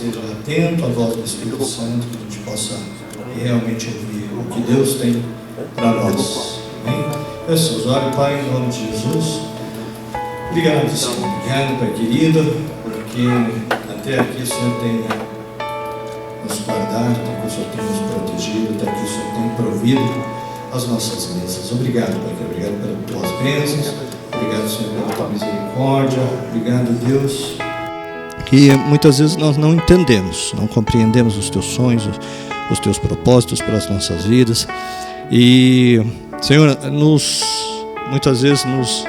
esteja atento à voz do Espírito Santo, que a gente possa realmente ouvir o que Deus tem para nós. Amém? Feche seus olhos, Pai, em nome de Jesus. Obrigado, Senhor. Obrigado, Pai querido, porque até aqui o Senhor tem nos guardado, até que o Senhor tem nos protegido, até que o Senhor tem provido as nossas mesas. Obrigado, Pai, obrigado pelas tuas bênçãos, obrigado, Senhor, pela tua misericórdia, obrigado, Deus, que muitas vezes nós não entendemos, não compreendemos os teus sonhos, os teus propósitos para as nossas vidas, e, Senhor, muitas vezes nos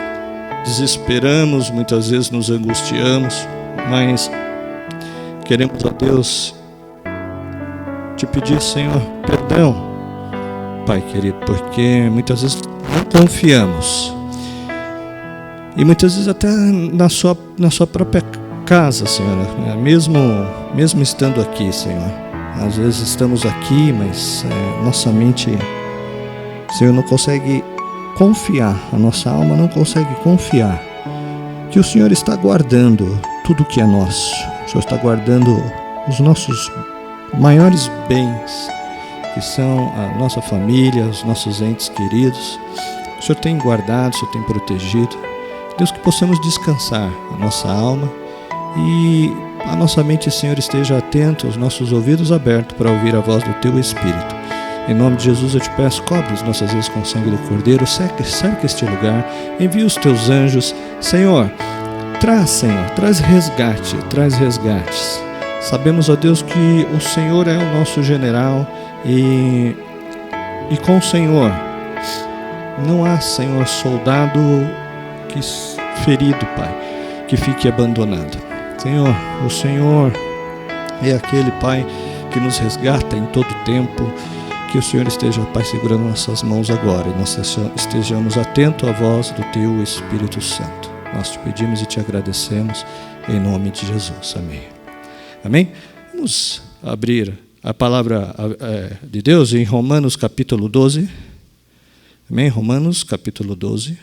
desesperamos, muitas vezes nos angustiamos, mas queremos a Deus te pedir, Senhor, perdão, Pai querido, porque muitas vezes não confiamos, e muitas vezes até na sua própria casa, Senhor, mesmo estando aqui, Senhor, às vezes estamos aqui, mas nossa mente, Senhor, não consegue confiar, a nossa alma não consegue confiar que o Senhor está guardando tudo que é nosso, o Senhor está guardando os nossos maiores bens, que são a nossa família, os nossos entes queridos. O Senhor tem guardado, o Senhor tem protegido. Deus, que possamos descansar a nossa alma e a nossa mente, Senhor, esteja atento, os nossos ouvidos abertos para ouvir a voz do Teu Espírito. Em nome de Jesus eu te peço, cobre as nossas vidas com o sangue do Cordeiro, cerca este lugar, envia os Teus anjos. Senhor, traz resgate, traz resgates. Sabemos, ó Deus, que o Senhor é o nosso general e com o Senhor não há, Senhor, soldado ferido, Pai, que fique abandonado. Senhor, o Senhor é aquele, Pai, que nos resgata em todo tempo. Que o Senhor esteja, Pai, segurando nossas mãos agora e nós estejamos atentos à voz do Teu Espírito Santo. Nós te pedimos e te agradecemos em nome de Jesus. Amém. Amém? Vamos abrir a palavra de Deus em Romanos capítulo 12. Amém? Romanos capítulo 12.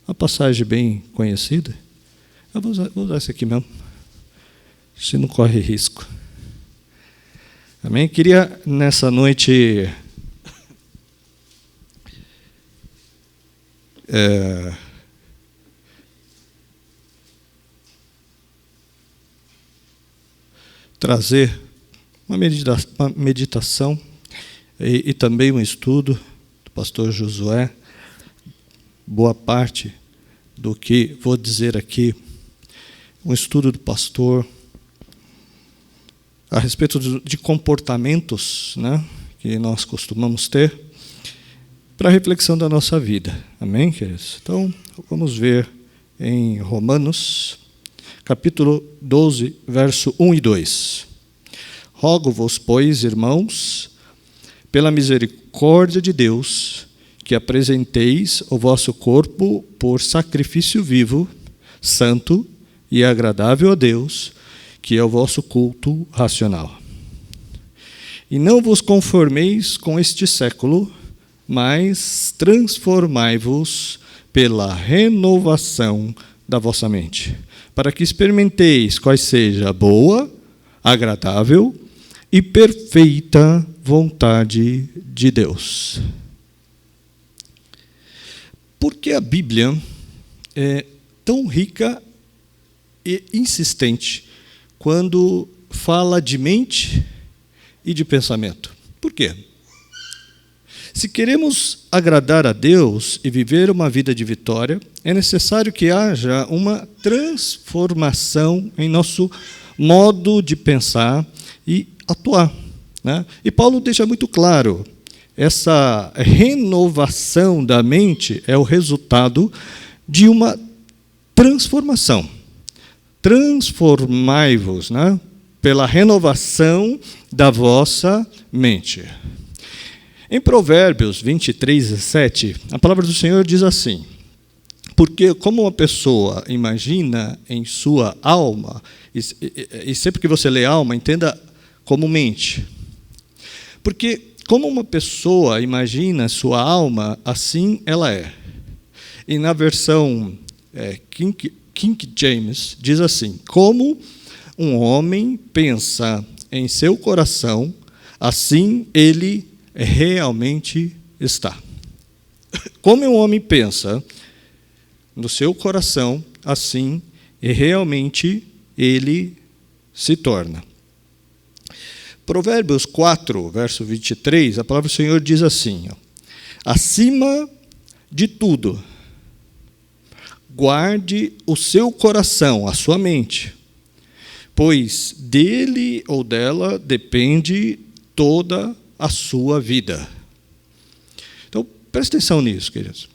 Uma passagem bem conhecida. Eu vou usar esse aqui mesmo. Se não corre risco. Amém? Queria nessa noite trazer uma meditação e também um estudo do pastor Josué. Boa parte do que vou dizer aqui, um estudo do pastor a respeito de comportamentos, né, que nós costumamos ter para a reflexão da nossa vida. Amém, queridos? Então, vamos ver em Romanos, capítulo 12, verso 1 e 2. Rogo-vos, pois, irmãos, pela misericórdia de Deus, que apresenteis o vosso corpo por sacrifício vivo, santo e agradável a Deus, que é o vosso culto racional. E não vos conformeis com este século, mas transformai-vos pela renovação da vossa mente, para que experimenteis qual seja a boa, agradável e perfeita vontade de Deus. Por que a Bíblia é tão rica e insistente quando fala de mente e de pensamento? Por quê? Se queremos agradar a Deus e viver uma vida de vitória, é necessário que haja uma transformação em nosso modo de pensar e atuar, né? E Paulo deixa muito claro, essa renovação da mente é o resultado de uma transformação. Transformai-vos, né, pela renovação da vossa mente. Em Provérbios 23:7, a palavra do Senhor diz assim: porque como uma pessoa imagina em sua alma, e sempre que você lê alma, entenda como mente. Porque como uma pessoa imagina sua alma, assim ela é. E na versão King James diz assim: como um homem pensa em seu coração, assim ele realmente está. Como um homem pensa no seu coração, assim realmente ele se torna. Provérbios 4, verso 23, a palavra do Senhor diz assim: acima de tudo, guarde o seu coração, a sua mente, pois dele ou dela depende toda a sua vida. Então, preste atenção nisso, queridos.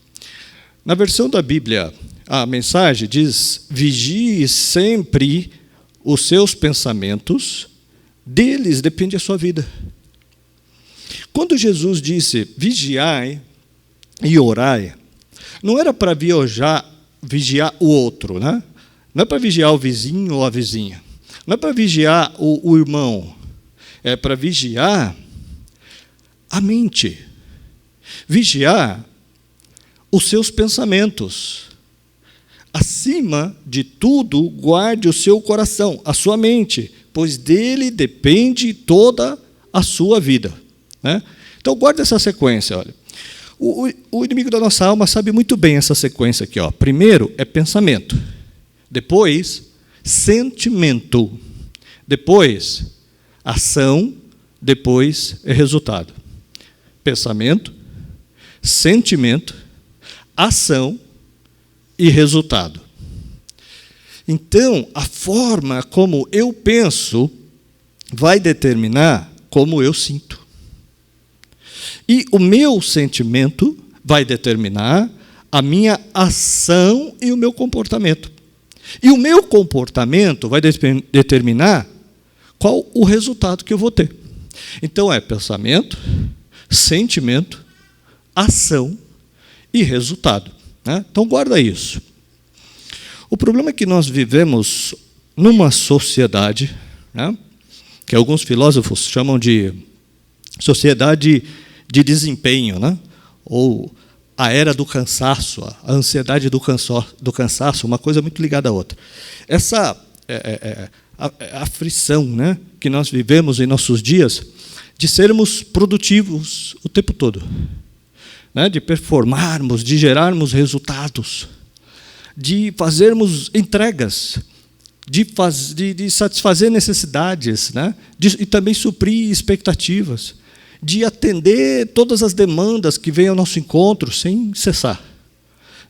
Na versão da Bíblia, a mensagem diz: vigie sempre os seus pensamentos, deles depende a sua vida. Quando Jesus disse vigiai e orai, não era para vigiar o outro, né? Não é para vigiar o vizinho ou a vizinha, não é para vigiar o irmão, é para vigiar a mente, vigiar os seus pensamentos. Acima de tudo, guarde o seu coração, a sua mente, pois dele depende toda a sua vida. Né? Então, guarde essa sequência. Olha. O inimigo da nossa alma sabe muito bem essa sequência aqui. Ó. Primeiro é pensamento, depois sentimento, depois ação, depois é resultado. Pensamento, sentimento, ação e resultado. Então, a forma como eu penso vai determinar como eu sinto. E o meu sentimento vai determinar a minha ação e o meu comportamento. E o meu comportamento vai determinar qual o resultado que eu vou ter. Então, é pensamento, sentimento, ação e resultado. Né? Então, guarda isso. O problema é que nós vivemos numa sociedade, né, que alguns filósofos chamam de sociedade de desempenho, né, ou a era do cansaço, a ansiedade do cansaço, uma coisa muito ligada à outra. Essa aflição, né, que nós vivemos em nossos dias de sermos produtivos o tempo todo, né, de performarmos, de gerarmos resultados, de fazermos entregas, de satisfazer necessidades, né? E também suprir expectativas, de atender todas as demandas que vêm ao nosso encontro sem cessar.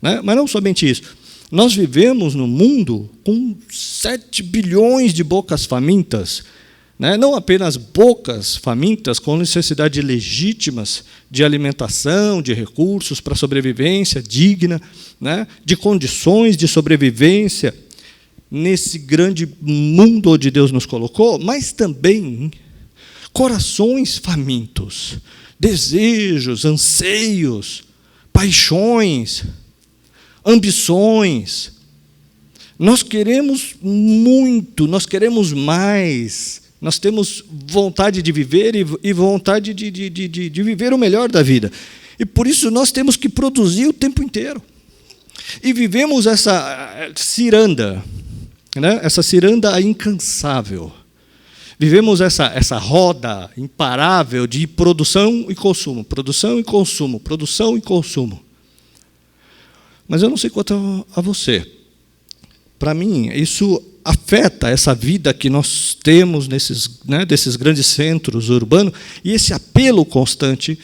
Né? Mas não somente isso. Nós vivemos num mundo com 7 bilhões de bocas famintas, né? Não apenas bocas famintas com necessidades legítimas de alimentação, de recursos para sobrevivência digna, né? De condições de sobrevivência nesse grande mundo onde Deus nos colocou, mas também corações famintos, desejos, anseios, paixões, ambições. Nós queremos muito, nós queremos mais. Nós temos vontade de viver e vontade de viver o melhor da vida. E por isso nós temos que produzir o tempo inteiro. E vivemos essa ciranda, né? Essa ciranda incansável. Vivemos essa roda imparável de produção e consumo, produção e consumo, produção e consumo. Mas eu não sei quanto a você. Para mim, isso afeta essa vida que nós temos desses grandes centros urbanos e esse apelo constante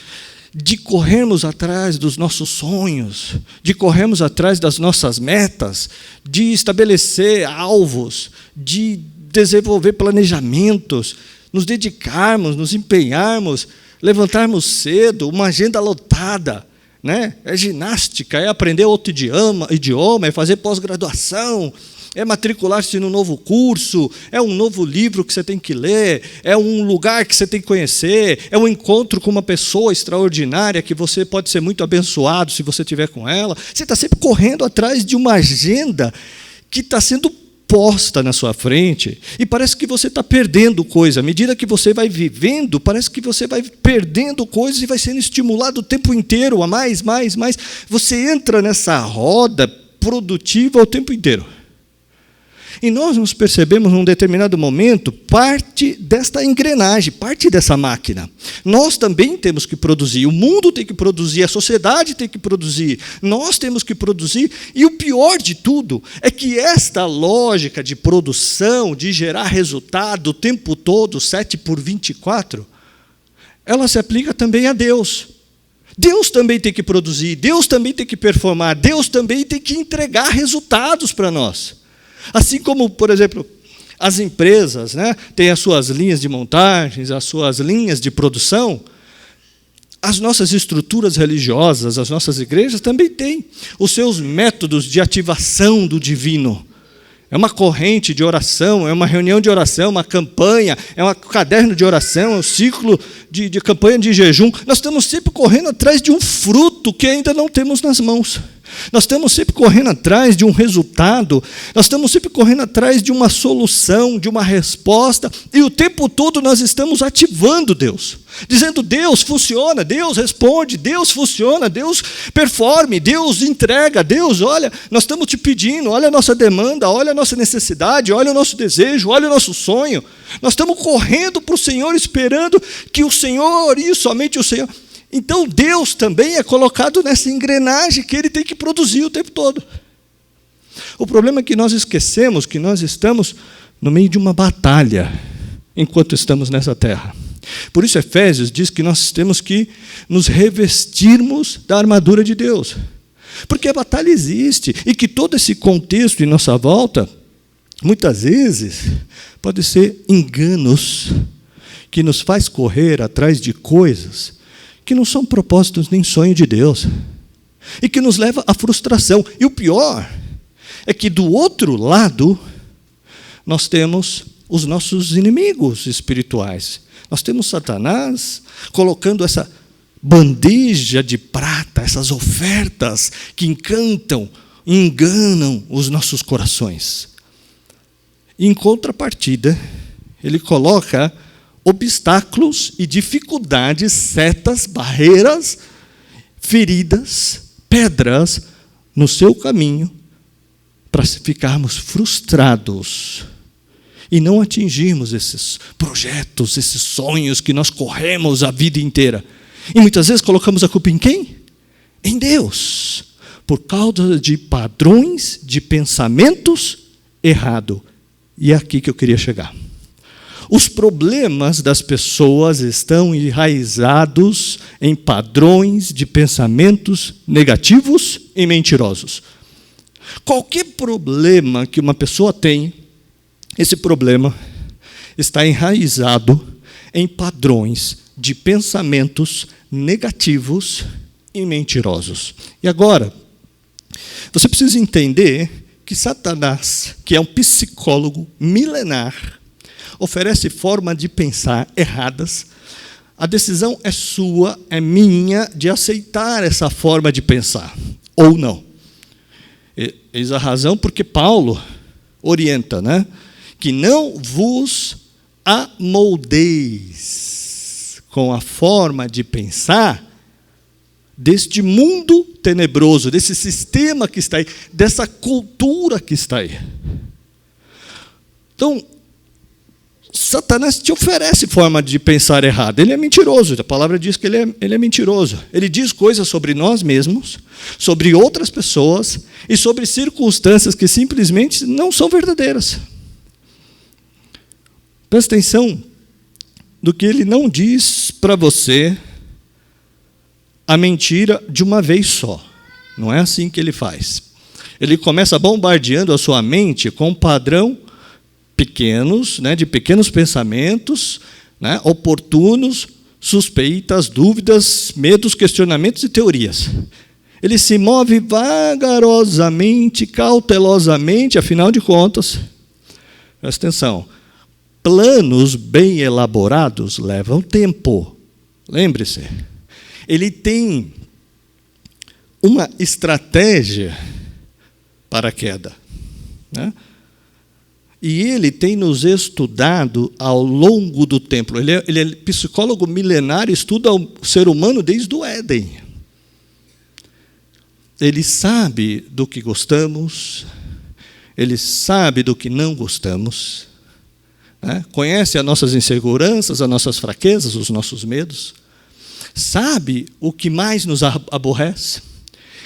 de corrermos atrás dos nossos sonhos, de corrermos atrás das nossas metas, de estabelecer alvos, de desenvolver planejamentos, nos dedicarmos, nos empenharmos, levantarmos cedo, uma agenda lotada. Né? É ginástica, é aprender outro idioma, é fazer pós-graduação, é matricular-se no novo curso, é um novo livro que você tem que ler, é um lugar que você tem que conhecer, é um encontro com uma pessoa extraordinária que você pode ser muito abençoado se você estiver com ela. Você está sempre correndo atrás de uma agenda que está sendo posta na sua frente e parece que você está perdendo coisa. À medida que você vai vivendo, parece que você vai perdendo coisas e vai sendo estimulado o tempo inteiro a mais. Você entra nessa roda produtiva o tempo inteiro. E nós nos percebemos, num determinado momento, parte desta engrenagem, parte dessa máquina. Nós também temos que produzir, o mundo tem que produzir, a sociedade tem que produzir, nós temos que produzir. E o pior de tudo é que esta lógica de produção, de gerar resultado o tempo todo, 7/24, ela se aplica também a Deus. Deus também tem que produzir, Deus também tem que performar, Deus também tem que entregar resultados para nós. Assim como, por exemplo, as empresas, né, têm as suas linhas de montagens, as suas linhas de produção, as nossas estruturas religiosas, as nossas igrejas também têm os seus métodos de ativação do divino. É uma corrente de oração, é uma reunião de oração, uma campanha, é um caderno de oração, é um ciclo de campanha de jejum. Nós estamos sempre correndo atrás de um fruto que ainda não temos nas mãos. Nós estamos sempre correndo atrás de um resultado, nós estamos sempre correndo atrás de uma solução, de uma resposta, e o tempo todo nós estamos ativando Deus, dizendo: Deus funciona, Deus responde, Deus funciona, Deus performe, Deus entrega, Deus, olha, nós estamos te pedindo, olha a nossa demanda, olha a nossa necessidade, olha o nosso desejo, olha o nosso sonho. Nós estamos correndo para o Senhor, esperando que o Senhor e somente o Senhor. Então, Deus também é colocado nessa engrenagem que Ele tem que produzir o tempo todo. O problema é que nós esquecemos que nós estamos no meio de uma batalha enquanto estamos nessa terra. Por isso, Efésios diz que nós temos que nos revestirmos da armadura de Deus. Porque a batalha existe e que todo esse contexto em nossa volta, muitas vezes, pode ser enganos que nos faz correr atrás de coisas que não são propósitos nem sonho de Deus, e que nos leva à frustração. E o pior é que, do outro lado, nós temos os nossos inimigos espirituais. Nós temos Satanás colocando essa bandeja de prata, essas ofertas que encantam e enganam os nossos corações. E, em contrapartida, ele coloca obstáculos e dificuldades, setas, barreiras, feridas, pedras no seu caminho para ficarmos frustrados e não atingirmos esses projetos, esses sonhos que nós corremos a vida inteira. E muitas vezes colocamos a culpa em quem? Em Deus, por causa de padrões de pensamentos errados. E é aqui que eu queria chegar. Os problemas das pessoas estão enraizados em padrões de pensamentos negativos e mentirosos. Qualquer problema que uma pessoa tem, esse problema está enraizado em padrões de pensamentos negativos e mentirosos. E agora, você precisa entender que Satanás, que é um psicólogo milenar, oferece forma de pensar erradas. A decisão é sua, é minha, de aceitar essa forma de pensar, ou não. Eis a razão porque Paulo orienta, né? Que não vos amoldeis com a forma de pensar deste mundo tenebroso, desse sistema que está aí, dessa cultura que está aí. Então, Satanás te oferece forma de pensar errada. Ele é mentiroso. A palavra diz que ele é mentiroso. Ele diz coisas sobre nós mesmos, sobre outras pessoas e sobre circunstâncias que simplesmente não são verdadeiras. Presta atenção do que ele não diz para você a mentira de uma vez só. Não é assim que ele faz. Ele começa bombardeando a sua mente com um padrão pequenos, né, de pequenos pensamentos, né, oportunos, suspeitas, dúvidas, medos, questionamentos e teorias. Ele se move vagarosamente, cautelosamente, afinal de contas, presta atenção, planos bem elaborados levam tempo. Lembre-se, ele tem uma estratégia para a queda, né? E ele tem nos estudado ao longo do tempo. Ele é psicólogo milenar, estuda o ser humano desde o Éden. Ele sabe do que gostamos, Ele sabe do que não gostamos, né? Conhece as nossas inseguranças, as nossas fraquezas, os nossos medos. Sabe o que mais nos aborrece.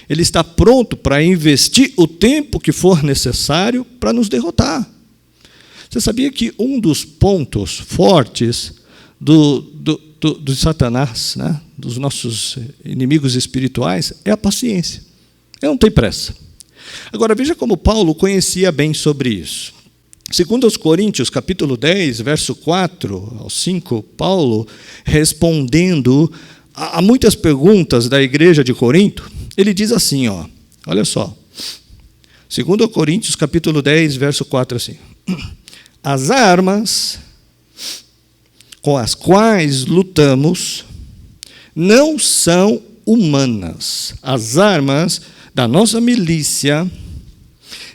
Ele está pronto para investir o tempo que for necessário para nos derrotar. Você sabia que um dos pontos fortes do Satanás, né, dos nossos inimigos espirituais, é a paciência. Ele não tem pressa. Agora, veja como Paulo conhecia bem sobre isso. Segundo aos Coríntios, capítulo 10, verso 4 ao 5, Paulo, respondendo a muitas perguntas da igreja de Corinto, ele diz assim, olha só. Segundo aos Coríntios, capítulo 10, verso 4, assim. As armas com as quais lutamos não são humanas. As armas da nossa milícia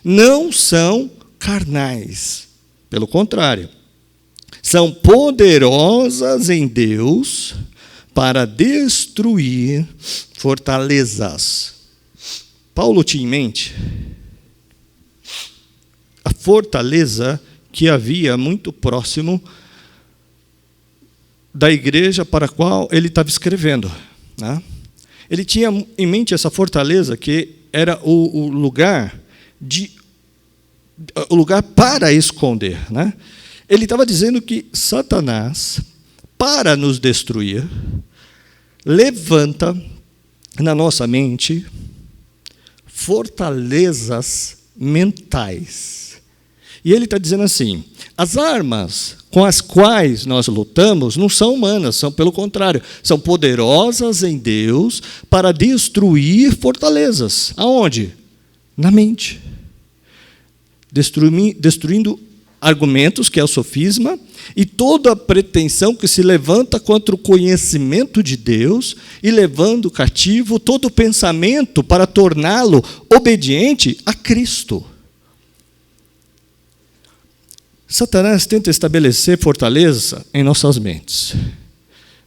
não são carnais. Pelo contrário, são poderosas em Deus para destruir fortalezas. Paulo tinha em mente a fortaleza que havia muito próximo da igreja para a qual ele estava escrevendo, né? Ele tinha em mente essa fortaleza que era o lugar para esconder, né? Ele estava dizendo que Satanás, para nos destruir, levanta na nossa mente fortalezas mentais. E ele está dizendo assim, as armas com as quais nós lutamos não são humanas, são, pelo contrário, são poderosas em Deus para destruir fortalezas. Aonde? Na mente. Destruindo argumentos, que é o sofisma, e toda a pretensão que se levanta contra o conhecimento de Deus, e levando cativo todo o pensamento para torná-lo obediente a Cristo. Satanás tenta estabelecer fortaleza em nossas mentes,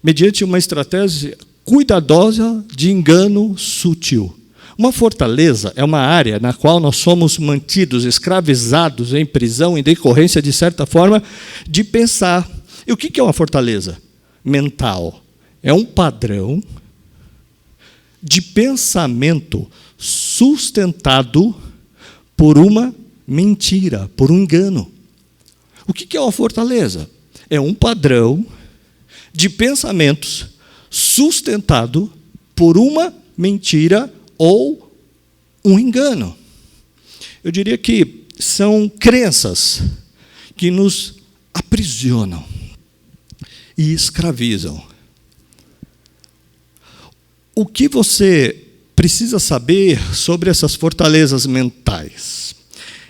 mediante uma estratégia cuidadosa de engano sutil. Uma fortaleza é uma área na qual nós somos mantidos, escravizados em prisão, em decorrência, de certa forma, de pensar. E o que é uma fortaleza? Mental. É um padrão de pensamento sustentado por uma mentira, por um engano. O que é uma fortaleza? É um padrão de pensamentos sustentado por uma mentira ou um engano. Eu diria que são crenças que nos aprisionam e escravizam. O que você precisa saber sobre essas fortalezas mentais?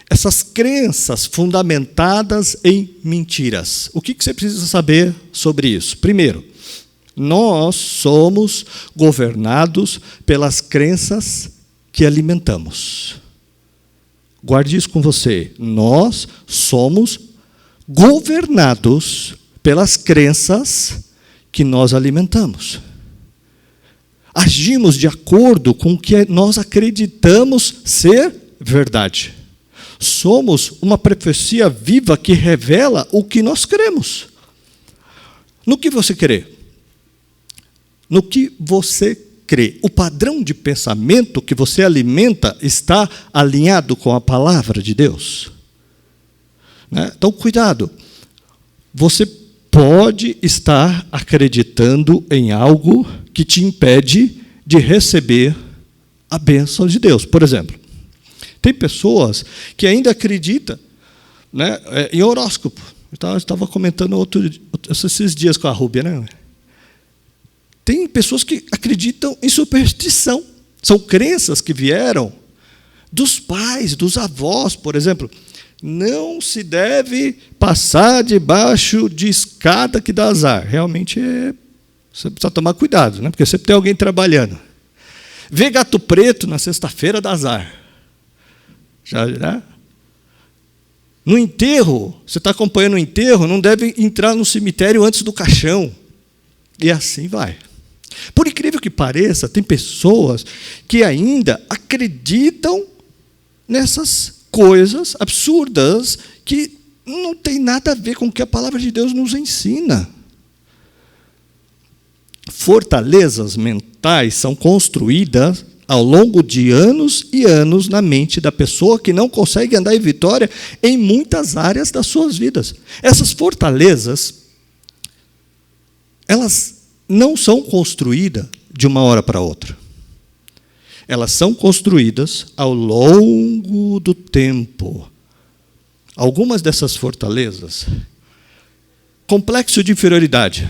Essas crenças fundamentadas em mentiras. O que você precisa saber sobre isso? Primeiro, nós somos governados pelas crenças que alimentamos. Guarde isso com você. Nós somos governados pelas crenças que nós alimentamos. Agimos de acordo com o que nós acreditamos ser verdade. Somos uma profecia viva que revela o que nós cremos. No que você crê? No que você crê. O padrão de pensamento que você alimenta está alinhado com a palavra de Deus? Né? Então, cuidado. Você pode estar acreditando em algo que te impede de receber a bênção de Deus. Por exemplo, tem pessoas que ainda acreditam, né, em horóscopo. Eu estava comentando esses dias com a Rúbia, né? Tem pessoas que acreditam em superstição. São crenças que vieram dos pais, dos avós, por exemplo. Não se deve passar debaixo de escada que dá azar. Realmente você precisa tomar cuidado, né? Porque sempre tem alguém trabalhando. Ver gato preto na sexta-feira dá azar. Já? No enterro, você está acompanhando o enterro, não deve entrar no cemitério antes do caixão. E assim vai. Por incrível que pareça, tem pessoas que ainda acreditam nessas coisas absurdas que não tem nada a ver com o que a palavra de Deus nos ensina. Fortalezas mentais são construídas ao longo de anos e anos na mente da pessoa que não consegue andar em vitória em muitas áreas das suas vidas. Essas fortalezas, elas não são construídas de uma hora para outra. Elas são construídas ao longo do tempo. Algumas dessas fortalezas, complexo de inferioridade,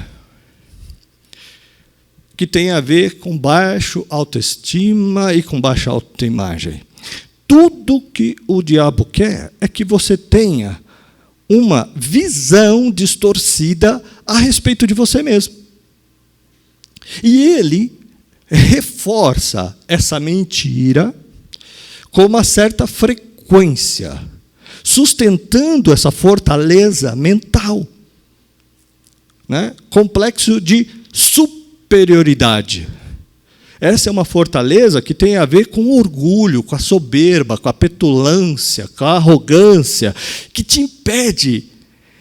que tem a ver com baixa autoestima e com baixa autoimagem. Tudo que o diabo quer é que você tenha uma visão distorcida a respeito de você mesmo. E ele reforça essa mentira com uma certa frequência, sustentando essa fortaleza mental, né? Complexo de superioridade. Essa é uma fortaleza que tem a ver com o orgulho, com a soberba, com a petulância, com a arrogância, que te impede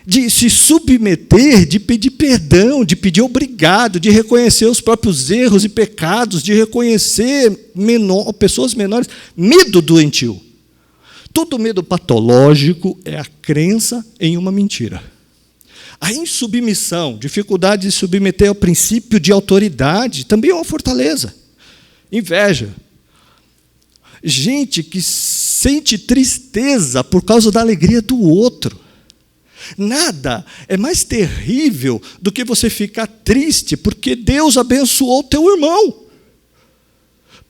de se submeter, de pedir perdão, de pedir obrigado, de reconhecer os próprios erros e pecados, de reconhecer pessoas menores. Medo doentio. Todo medo patológico é a crença em uma mentira. A insubmissão, dificuldade de submeter ao princípio de autoridade, também é uma fortaleza. Inveja. Gente que sente tristeza por causa da alegria do outro. Nada é mais terrível do que você ficar triste porque Deus abençoou teu irmão.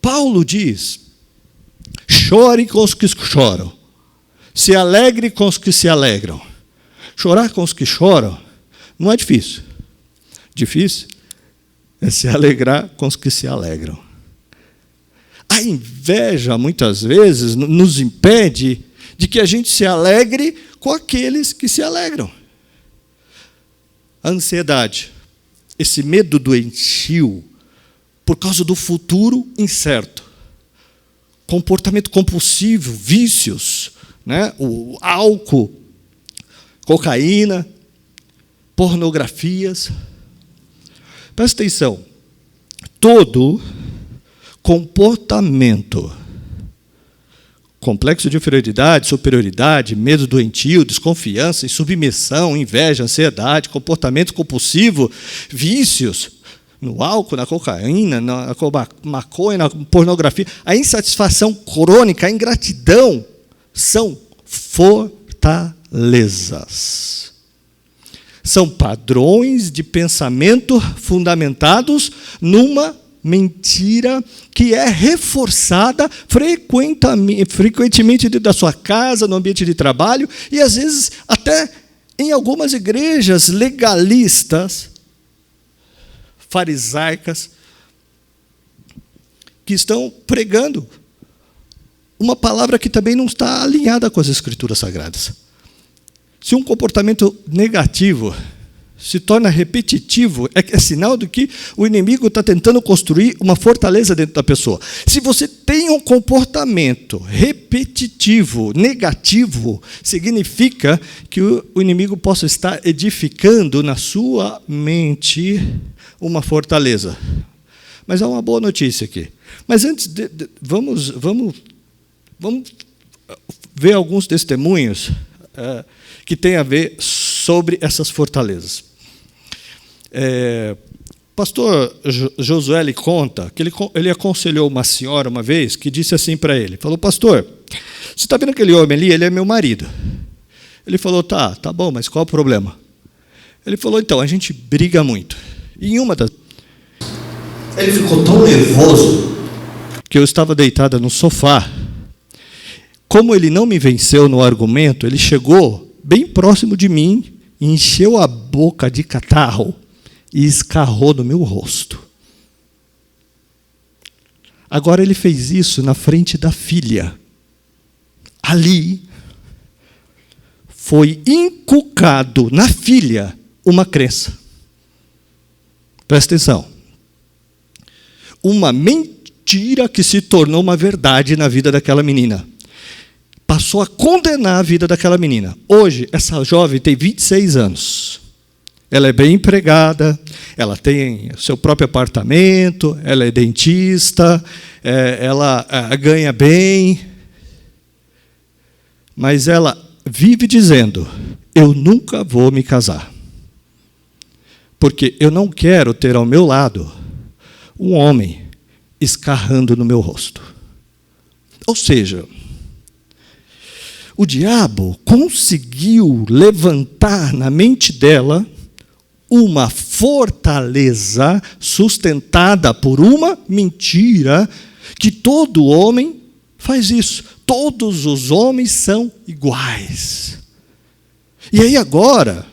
Paulo diz: chore com os que choram, se alegre com os que se alegram. Chorar com os que choram não é difícil. Difícil é se alegrar com os que se alegram. A inveja, muitas vezes, nos impede de que a gente se alegre com aqueles que se alegram. A ansiedade, esse medo doentio, por causa do futuro incerto. Comportamento compulsivo, vícios, né? O álcool, cocaína, pornografias. Presta atenção. Todo comportamento, complexo de inferioridade, superioridade, medo doentio, desconfiança, insubmissão, inveja, ansiedade, comportamento compulsivo, vícios, no álcool, na cocaína, na maconha, na pornografia, a insatisfação crônica, a ingratidão, são fortalezas. São padrões de pensamento fundamentados numa mentira que é reforçada frequentemente dentro da sua casa, no ambiente de trabalho, e às vezes até em algumas igrejas legalistas, farisaicas, que estão pregando uma palavra que também não está alinhada com as Escrituras Sagradas. Se um comportamento negativo se torna repetitivo, é sinal de que o inimigo está tentando construir uma fortaleza dentro da pessoa. Se você tem um comportamento repetitivo, negativo, significa que o inimigo possa estar edificando na sua mente uma fortaleza. Mas há uma boa notícia aqui. Mas antes, vamos ver alguns testemunhos que têm a ver sobre essas fortalezas. Pastor Josué conta que ele aconselhou uma senhora uma vez que disse assim para ele, falou: pastor, você está vendo aquele homem ali? Ele é meu marido. Ele falou: tá bom, mas qual o problema? Ele falou: então, a gente briga muito. E em uma das... Ele ficou tão nervoso que eu estava deitada no sofá. Como ele não me venceu no argumento, ele chegou bem próximo de mim, encheu a boca de catarro e escarrou no meu rosto. Agora ele fez isso na frente da filha. Ali foi inculcado na filha uma crença. Presta atenção. Uma mentira que se tornou uma verdade na vida daquela menina. passou a condenar a vida daquela menina. Hoje, essa jovem tem 26 anos. Ela é bem empregada, ela tem seu próprio apartamento, ela é dentista, ela ganha bem. Mas ela vive dizendo: eu nunca vou me casar. Porque eu não quero ter ao meu lado um homem escarrando no meu rosto. Ou seja, o diabo conseguiu levantar na mente dela uma fortaleza sustentada por uma mentira, que todo homem faz isso. Todos os homens são iguais. E aí agora,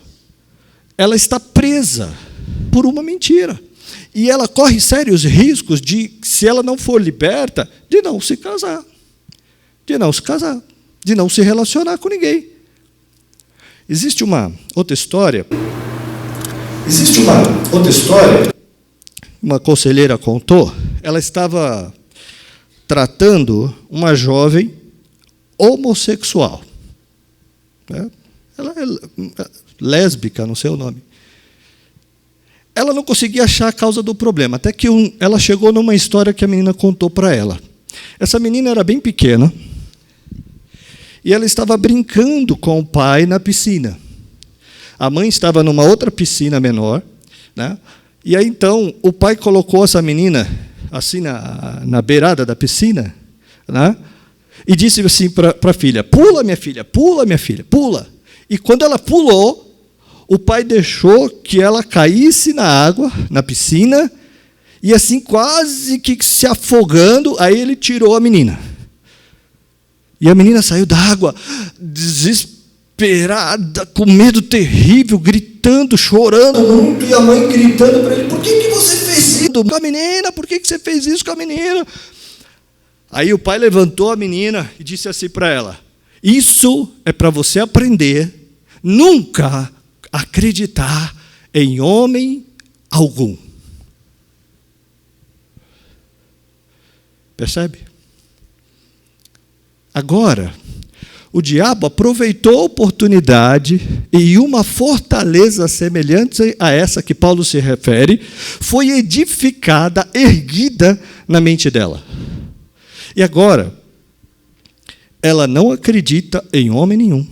ela está presa por uma mentira. E ela corre sérios riscos de, se ela não for liberta, de não se casar. De não se casar. De não se relacionar com ninguém. Existe uma outra história. Uma conselheira contou, ela estava tratando uma jovem homossexual. Ela é lésbica, não sei o nome. Ela não conseguia achar a causa do problema, até que ela chegou numa história que a menina contou para ela. Essa menina era bem pequena, e ela estava brincando com o pai na piscina. A mãe estava numa outra piscina menor, né? E aí, então, o pai colocou essa menina assim na beirada da piscina, né? E disse assim para a filha: pula, minha filha, pula. E quando ela pulou, o pai deixou que ela caísse na água, na piscina, e assim, quase que se afogando, aí ele tirou a menina. E a menina saiu da água, desesperada, com medo terrível, gritando, chorando muito, e a mãe gritando para ele: por que você fez isso com a menina? Por que você fez isso com a menina? Aí o pai levantou a menina e disse assim para ela: isso é para você aprender nunca acreditar em homem algum. Percebe? Agora, o diabo aproveitou a oportunidade e uma fortaleza semelhante a essa que Paulo se refere foi edificada, erguida na mente dela. E agora, ela não acredita em homem nenhum.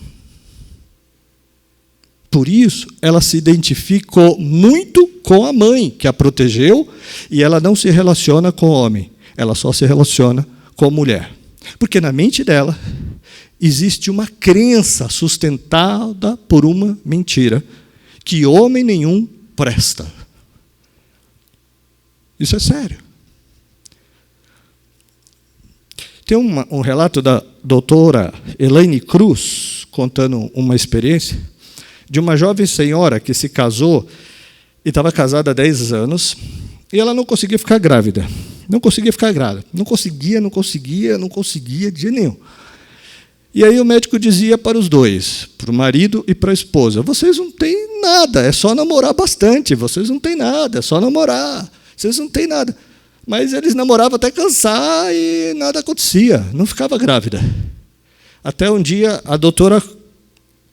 Por isso, ela se identificou muito com a mãe, que a protegeu, e ela não se relaciona com homem, ela só se relaciona com mulher. Porque na mente dela existe uma crença sustentada por uma mentira, que homem nenhum presta. Isso é sério. Tem um relato da doutora Elaine Cruz, contando uma experiência, de uma jovem senhora que se casou, e estava casada há 10 anos, e ela não conseguia ficar grávida. Não conseguia ficar grávida. Não conseguia de jeito nenhum. E aí o médico dizia para os dois, para o marido e para a esposa: vocês não têm nada, é só namorar bastante, vocês não têm nada, é só namorar, vocês não têm nada. Mas eles namoravam até cansar e nada acontecia, não ficava grávida. Até um dia, a doutora,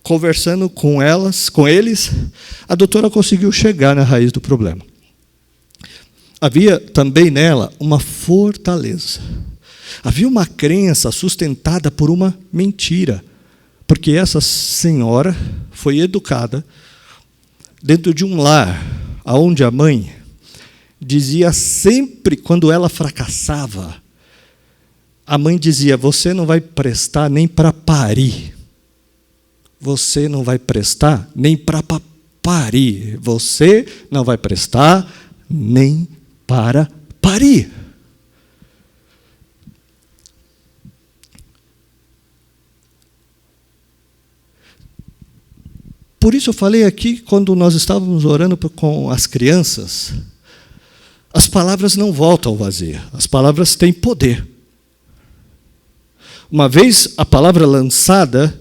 conversando com eles, a doutora conseguiu chegar na raiz do problema. Havia também nela uma fortaleza. Havia uma crença sustentada por uma mentira, porque essa senhora foi educada dentro de um lar onde a mãe dizia sempre, quando ela fracassava, a mãe dizia: você não vai prestar nem para parir. Você não vai prestar nem para parir. Você não vai prestar nem para parir. Por isso eu falei aqui, quando nós estávamos orando com as crianças, as palavras não voltam ao vazio, as palavras têm poder. Uma vez a palavra lançada,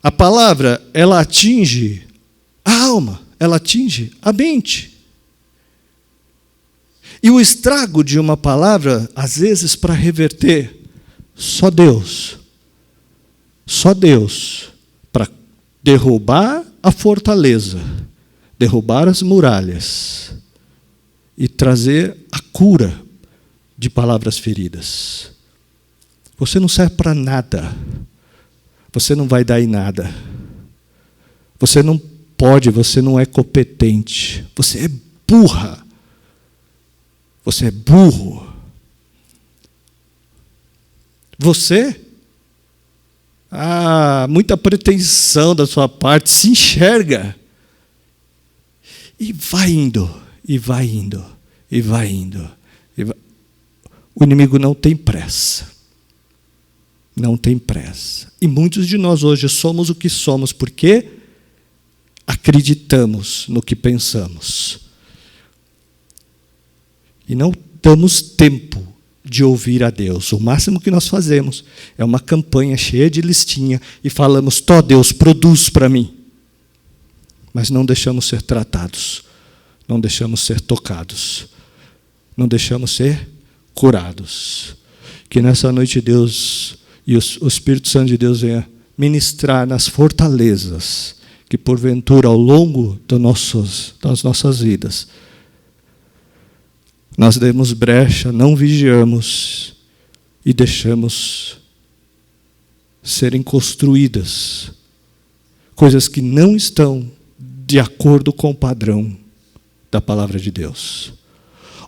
a palavra, ela atinge a alma, ela atinge a mente. E o estrago de uma palavra, às vezes, para reverter, só Deus Só Deus, para derrubar a fortaleza, derrubar as muralhas e trazer a cura de palavras feridas. Você não serve para nada. Você não vai dar em nada. Você não pode, você não é competente. Você é burra. Você é burro. Você? Muita pretensão da sua parte, se enxerga. E vai indo, e vai indo, e vai indo. O inimigo não tem pressa. Não tem pressa. E muitos de nós hoje somos o que somos porque acreditamos no que pensamos. E não damos tempo de ouvir a Deus. O máximo que nós fazemos é uma campanha cheia de listinha e falamos: "Tó Deus, produz para mim". Mas não deixamos ser tratados. Não deixamos ser tocados. Não deixamos ser curados. Que nessa noite Deus e o Espírito Santo de Deus venha ministrar nas fortalezas que porventura ao longo das nossas vidas nós demos brecha, não vigiamos e deixamos serem construídas coisas que não estão de acordo com o padrão da palavra de Deus.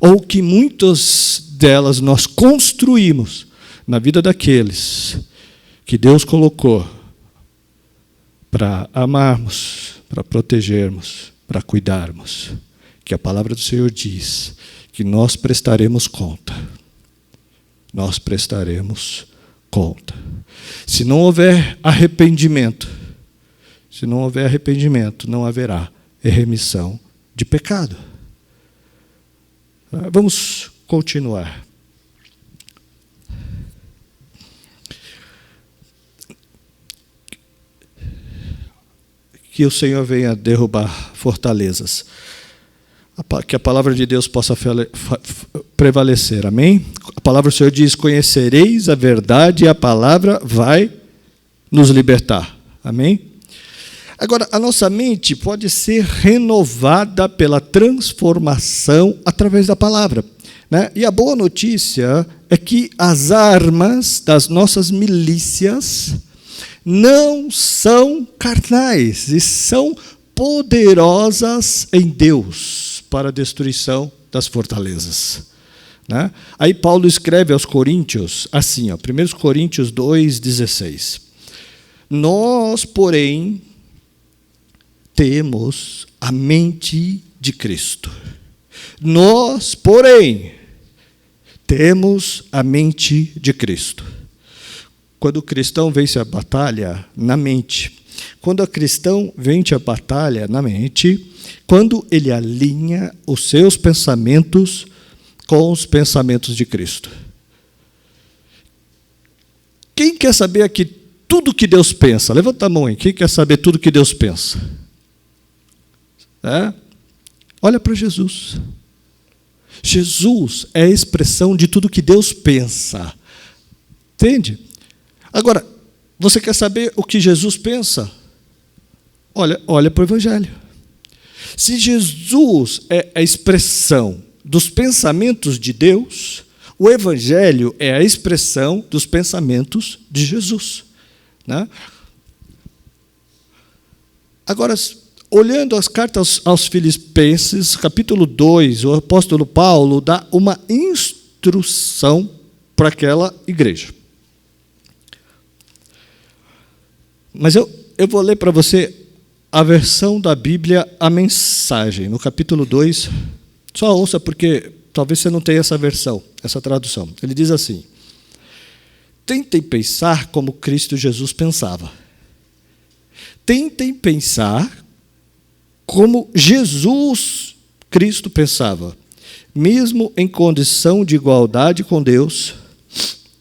Ou que muitas delas nós construímos na vida daqueles que Deus colocou para amarmos, para protegermos, para cuidarmos. Que a palavra do Senhor diz que nós prestaremos conta. Nós prestaremos conta. Se não houver arrependimento, não haverá remissão de pecado. Vamos continuar. Que o Senhor venha derrubar fortalezas. Que a palavra de Deus possa prevalecer. Amém? A palavra do Senhor diz: conhecereis a verdade e a palavra vai nos libertar. Amém? Agora, a nossa mente pode ser renovada pela transformação através da palavra, né? E a boa notícia é que as armas das nossas milícias não são carnais, e são poderosas em Deus para a destruição das fortalezas. Né? Aí Paulo escreve aos Coríntios assim, 1 Coríntios 2,16. Nós, porém, temos a mente de Cristo. Nós, porém, temos a mente de Cristo. Quando o cristão vence a batalha na mente, quando o cristão vence a batalha na mente, quando ele alinha os seus pensamentos com os pensamentos de Cristo. Quem quer saber aqui tudo que Deus pensa? Levanta a mão aí. Quem quer saber tudo que Deus pensa? Olha para Jesus. Jesus é a expressão de tudo que Deus pensa. Entende? Agora, você quer saber o que Jesus pensa? Olha para o Evangelho. Se Jesus é a expressão dos pensamentos de Deus, o Evangelho é a expressão dos pensamentos de Jesus. Né? Agora, olhando as cartas aos Filipenses, capítulo 2, o apóstolo Paulo dá uma instrução para aquela igreja. Mas eu vou ler para você a versão da Bíblia, a mensagem, no capítulo 2. Só ouça, porque talvez você não tenha essa versão, essa tradução. Ele diz assim: tentem pensar como Cristo Jesus pensava. Tentem pensar como Jesus Cristo pensava. Mesmo em condição de igualdade com Deus,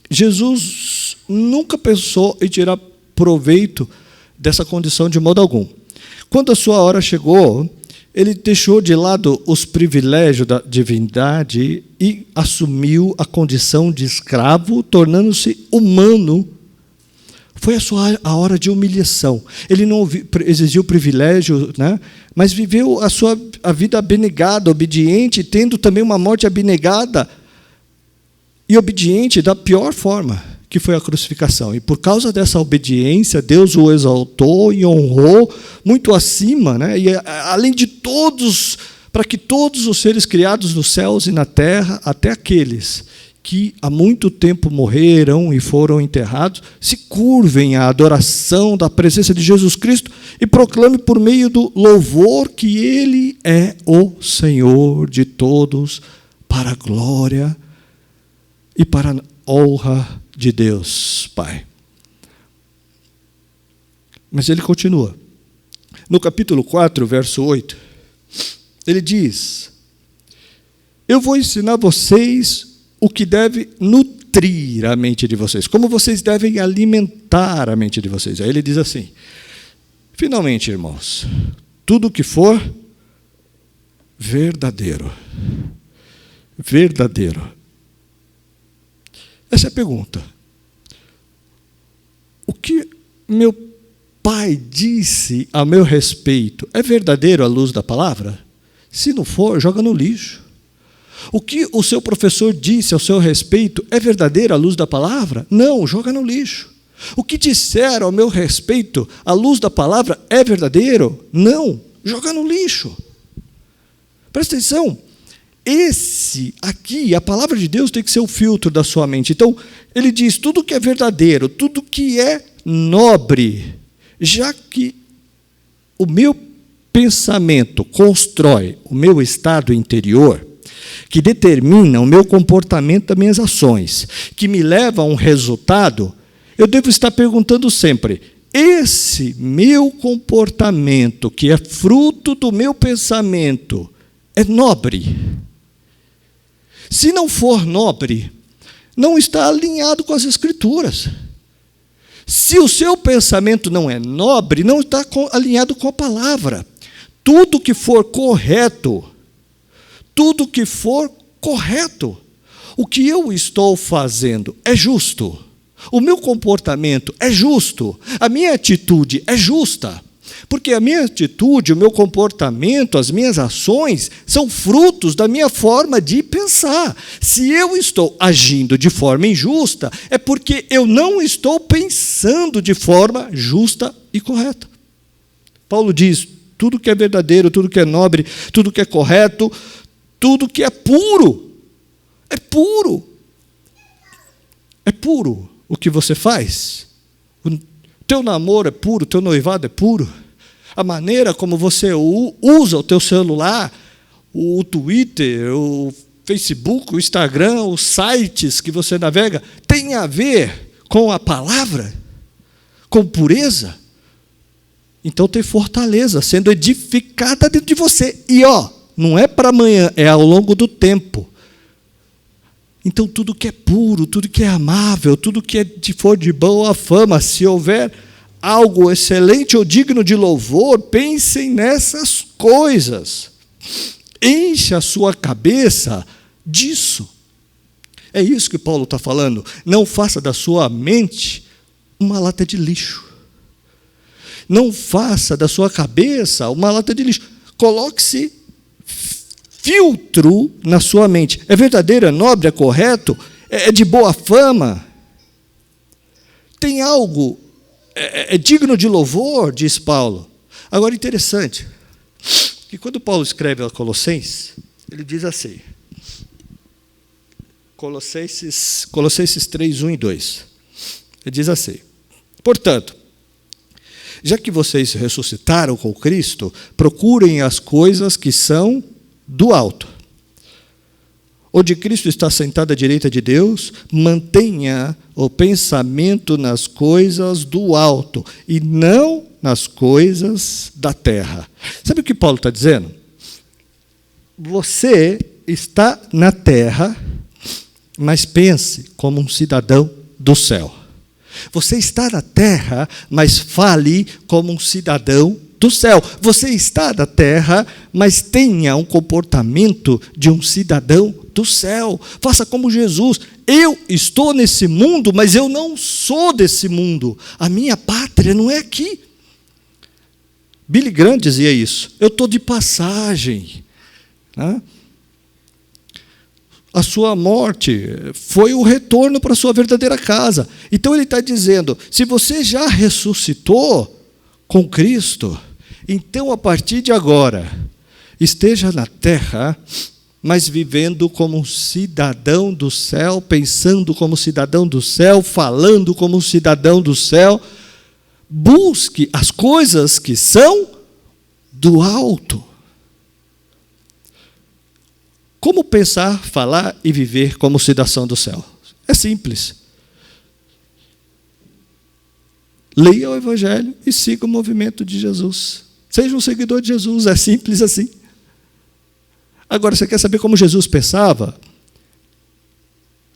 Jesus nunca pensou em tirar proveito dessa condição de modo algum. Quando a sua hora chegou, ele deixou de lado os privilégios da divindade e assumiu a condição de escravo, tornando-se humano Foi a hora de humilhação. Ele não exigiu privilégio, né? Mas viveu a vida abnegada, obediente, tendo também uma morte abnegada e obediente da pior forma, que foi a crucificação. E por causa dessa obediência, Deus o exaltou e honrou muito acima, né? E além de todos, para que todos os seres criados nos céus e na terra, até aqueles que há muito tempo morreram e foram enterrados, se curvem à adoração da presença de Jesus Cristo e proclamem por meio do louvor que Ele é o Senhor de todos, para a glória e para a honra de Deus, Pai. Mas ele continua. No capítulo 4, verso 8, ele diz: eu vou ensinar vocês o que deve nutrir a mente de vocês, como vocês devem alimentar a mente de vocês. Aí ele diz assim: finalmente, irmãos, tudo que for verdadeiro. Essa é a pergunta. O que meu pai disse a meu respeito é verdadeiro à luz da palavra? Se não for, joga no lixo. O que o seu professor disse ao seu respeito é verdadeiro à luz da palavra? Não, joga no lixo. O que disseram ao meu respeito à luz da palavra é verdadeiro? Não, joga no lixo. Presta atenção. Esse aqui, a palavra de Deus tem que ser o filtro da sua mente. Então, ele diz, tudo que é verdadeiro, tudo que é nobre, já que o meu pensamento constrói o meu estado interior, que determina o meu comportamento, as minhas ações, que me leva a um resultado, eu devo estar perguntando sempre, esse meu comportamento, que é fruto do meu pensamento, é nobre? Se não for nobre, não está alinhado com as Escrituras. Se o seu pensamento não é nobre, não está alinhado com a palavra. Tudo que for correto, o que eu estou fazendo é justo, o meu comportamento é justo, a minha atitude é justa, porque a minha atitude, o meu comportamento, as minhas ações são frutos da minha forma de pensar. Se eu estou agindo de forma injusta, é porque eu não estou pensando de forma justa e correta. Paulo diz, tudo que é verdadeiro, tudo que é nobre, tudo que é correto, tudo que é puro, é puro. É puro o que você faz. O teu namoro é puro, o teu noivado é puro. A maneira como você usa o teu celular, o Twitter, o Facebook, o Instagram, os sites que você navega, tem a ver com a palavra, com pureza. Então tem fortaleza sendo edificada dentro de você. E não é para amanhã, é ao longo do tempo. Então tudo que é puro, tudo que é amável, tudo que for de boa fama, se houver algo excelente ou digno de louvor, pensem nessas coisas. Enche a sua cabeça disso. É isso que Paulo está falando. Não faça da sua mente uma lata de lixo. Não faça da sua cabeça uma lata de lixo. Coloque-se filtro na sua mente. É verdadeiro, é nobre, é correto, é de boa fama. Tem algo, é digno de louvor, diz Paulo. Agora, interessante, que quando Paulo escreve a Colossenses, ele diz assim, Colossenses 3, 1 e 2, ele diz assim, portanto, já que vocês ressuscitaram com Cristo, procurem as coisas que são do alto, onde Cristo está sentado à direita de Deus, mantenha o pensamento nas coisas do alto, e não nas coisas da terra. Sabe o que Paulo está dizendo? Você está na terra, mas pense como um cidadão do céu. Você está na terra, mas fale como um cidadão do céu. Você está na terra, mas tenha um comportamento de um cidadão do céu. Faça como Jesus. Eu estou nesse mundo, mas eu não sou desse mundo. A minha pátria não é aqui. Billy Graham dizia isso. Eu estou de passagem. Né? A sua morte foi o retorno para a sua verdadeira casa. Então ele está dizendo, se você já ressuscitou com Cristo, então a partir de agora, esteja na terra, mas vivendo como um cidadão do céu, pensando como cidadão do céu, falando como um cidadão do céu. Busque as coisas que são do alto. Como pensar, falar e viver como cidadão do céu? É simples. Leia o Evangelho e siga o movimento de Jesus. Seja um seguidor de Jesus, é simples assim. Agora, você quer saber como Jesus pensava?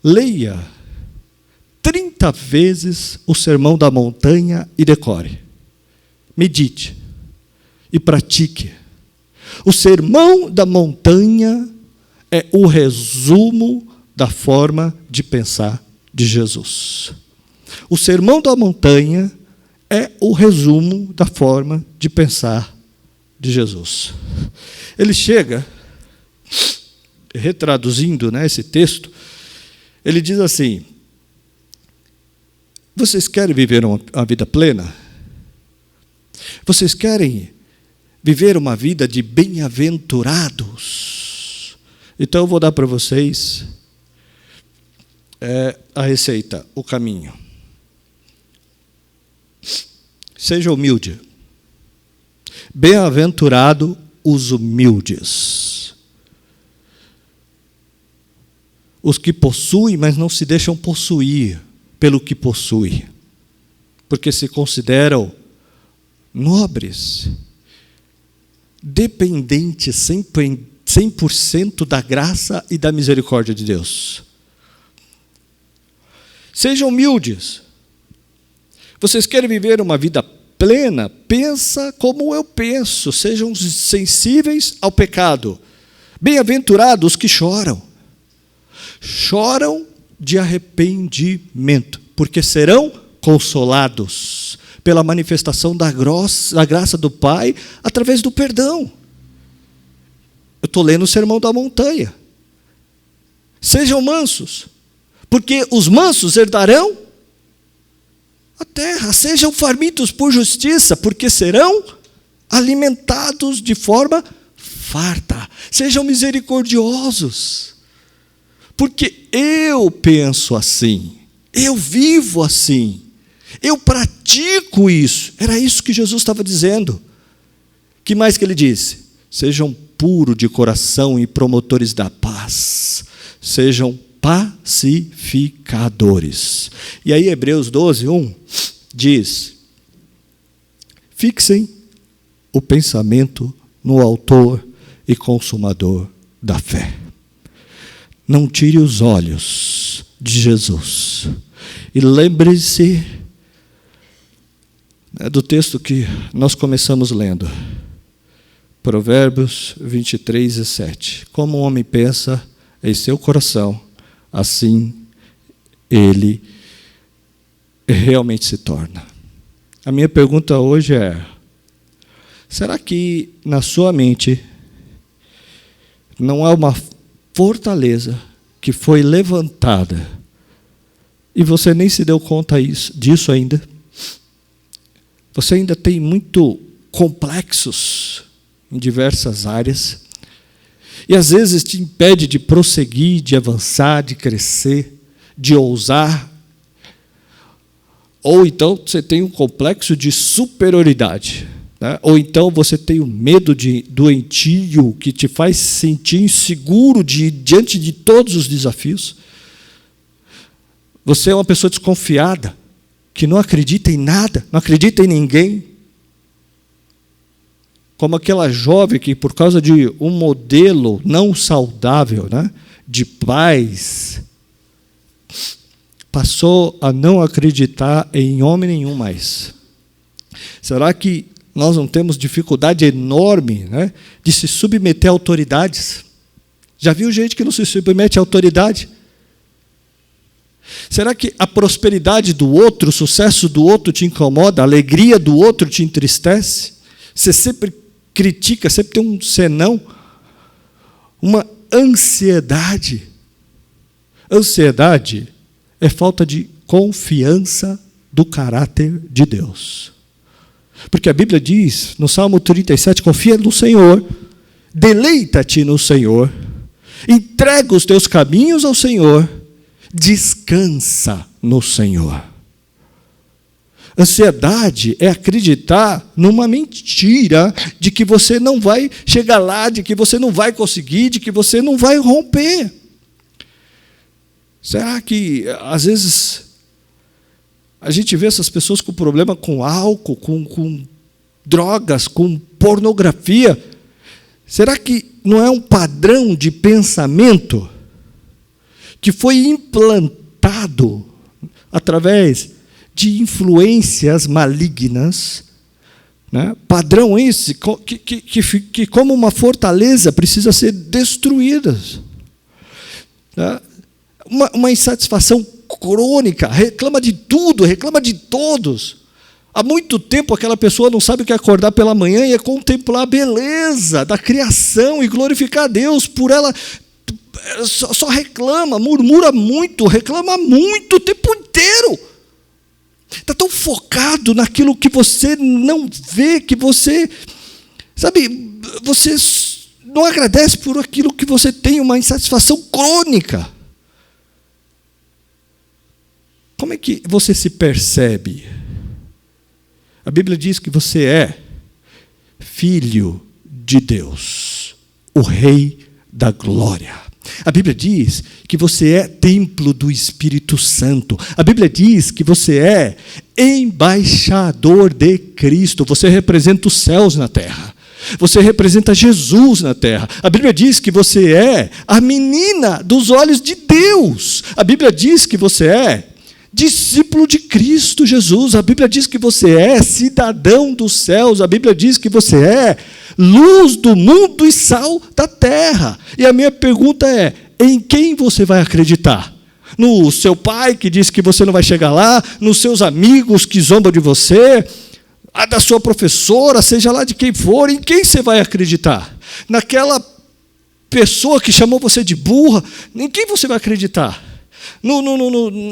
Leia 30 vezes o Sermão da Montanha e decore. Medite e pratique. O Sermão da Montanha é o resumo da forma de pensar de Jesus. O Sermão da Montanha é o resumo da forma de pensar de Jesus. Ele chega, retraduzindo, né, esse texto, ele diz assim: vocês querem viver uma vida plena? Vocês querem viver uma vida de bem-aventurados? Então eu vou dar para vocês a receita, o caminho. Seja humilde. Bem-aventurado os humildes. Os que possuem, mas não se deixam possuir pelo que possuem, porque se consideram nobres, dependentes 100% da graça e da misericórdia de Deus. Sejam humildes. Vocês querem viver uma vida plena? Pensa como eu penso. Sejam sensíveis ao pecado. Bem-aventurados os que choram. Choram de arrependimento, porque serão consolados pela manifestação da graça do Pai através do perdão. Eu estou lendo o Sermão da Montanha. Sejam mansos, porque os mansos herdarão a terra. Sejam famintos por justiça, porque serão alimentados de forma farta. Sejam misericordiosos, porque eu penso assim, eu vivo assim, eu pratico isso. Era isso que Jesus estava dizendo. Que mais que ele disse? Sejam puros de coração e promotores da paz. Sejam pacificadores. E aí Hebreus 12:1 diz: fixem o pensamento no autor e consumador da fé. Não tire os olhos de Jesus. E lembre-se do texto que nós começamos lendo. Provérbios 23:7. Como o homem pensa em seu coração, assim ele realmente se torna. A minha pergunta hoje é: será que na sua mente não há uma fortaleza que foi levantada e você nem se deu conta disso ainda? Você ainda tem muito complexos em diversas áreas, e às vezes te impede de prosseguir, de avançar, de crescer, de ousar. Ou então você tem um complexo de superioridade, né? Ou então você tem um medo doentio que te faz sentir inseguro diante de todos os desafios. Você é uma pessoa desconfiada, que não acredita em nada, não acredita em ninguém. Como aquela jovem que, por causa de um modelo não saudável, né, de paz, passou a não acreditar em homem nenhum mais. Será que nós não temos dificuldade enorme, né, de se submeter a autoridades? Já viu gente que não se submete à autoridade? Será que a prosperidade do outro, o sucesso do outro te incomoda? A alegria do outro te entristece? Você sempre critica, sempre tem um senão? Uma ansiedade. Ansiedade é falta de confiança do caráter de Deus. Porque a Bíblia diz, no Salmo 37, confia no Senhor, deleita-te no Senhor, entrega os teus caminhos ao Senhor, descansa no Senhor. Ansiedade é acreditar numa mentira de que você não vai chegar lá, de que você não vai conseguir, de que você não vai romper. Será que, às vezes, a gente vê essas pessoas com problema com álcool, com drogas, com pornografia? Será que não é um padrão de pensamento que foi implantado através de influências malignas, né? Padrão esse que como uma fortaleza precisa ser destruída, né? Uma insatisfação crônica, reclama de tudo, reclama de todos. Há muito tempo aquela pessoa não sabe o que é acordar pela manhã e é contemplar a beleza da criação e glorificar a Deus por ela. Só reclama, murmura muito, reclama muito o tempo inteiro. Está tão focado naquilo que você não vê, que você, sabe, você não agradece por aquilo que você tem, uma insatisfação crônica. Como é que você se percebe? A Bíblia diz que você é filho de Deus, o Rei da Glória. A Bíblia diz que você é templo do Espírito Santo. A Bíblia diz que você é embaixador de Cristo. Você representa os céus na terra. Você representa Jesus na terra. A Bíblia diz que você é a menina dos olhos de Deus. A Bíblia diz que você é discípulo de Cristo Jesus. A Bíblia diz que você é cidadão dos céus. A Bíblia diz que você é luz do mundo e sal da terra. E a minha pergunta é, em quem você vai acreditar? No seu pai que diz que você não vai chegar lá? Nos seus amigos que zombam de você? A da sua professora, seja lá de quem for, em quem você vai acreditar? Naquela pessoa que chamou você de burra, em quem você vai acreditar?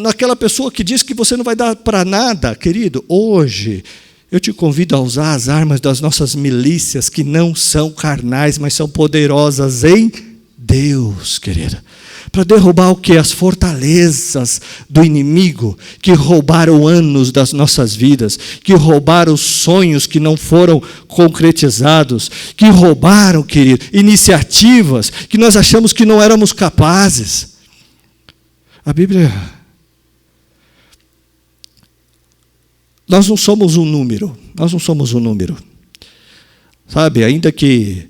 Naquela pessoa que diz que você não vai dar para nada, querido? Hoje, eu te convido a usar as armas das nossas milícias, que não são carnais, mas são poderosas em Deus, querida. Para derrubar o quê? As fortalezas do inimigo, que roubaram anos das nossas vidas, que roubaram sonhos que não foram concretizados, que roubaram, querido, iniciativas que nós achamos que não éramos capazes. A Bíblia... Nós não somos um número. Nós não somos um número. Sabe, ainda que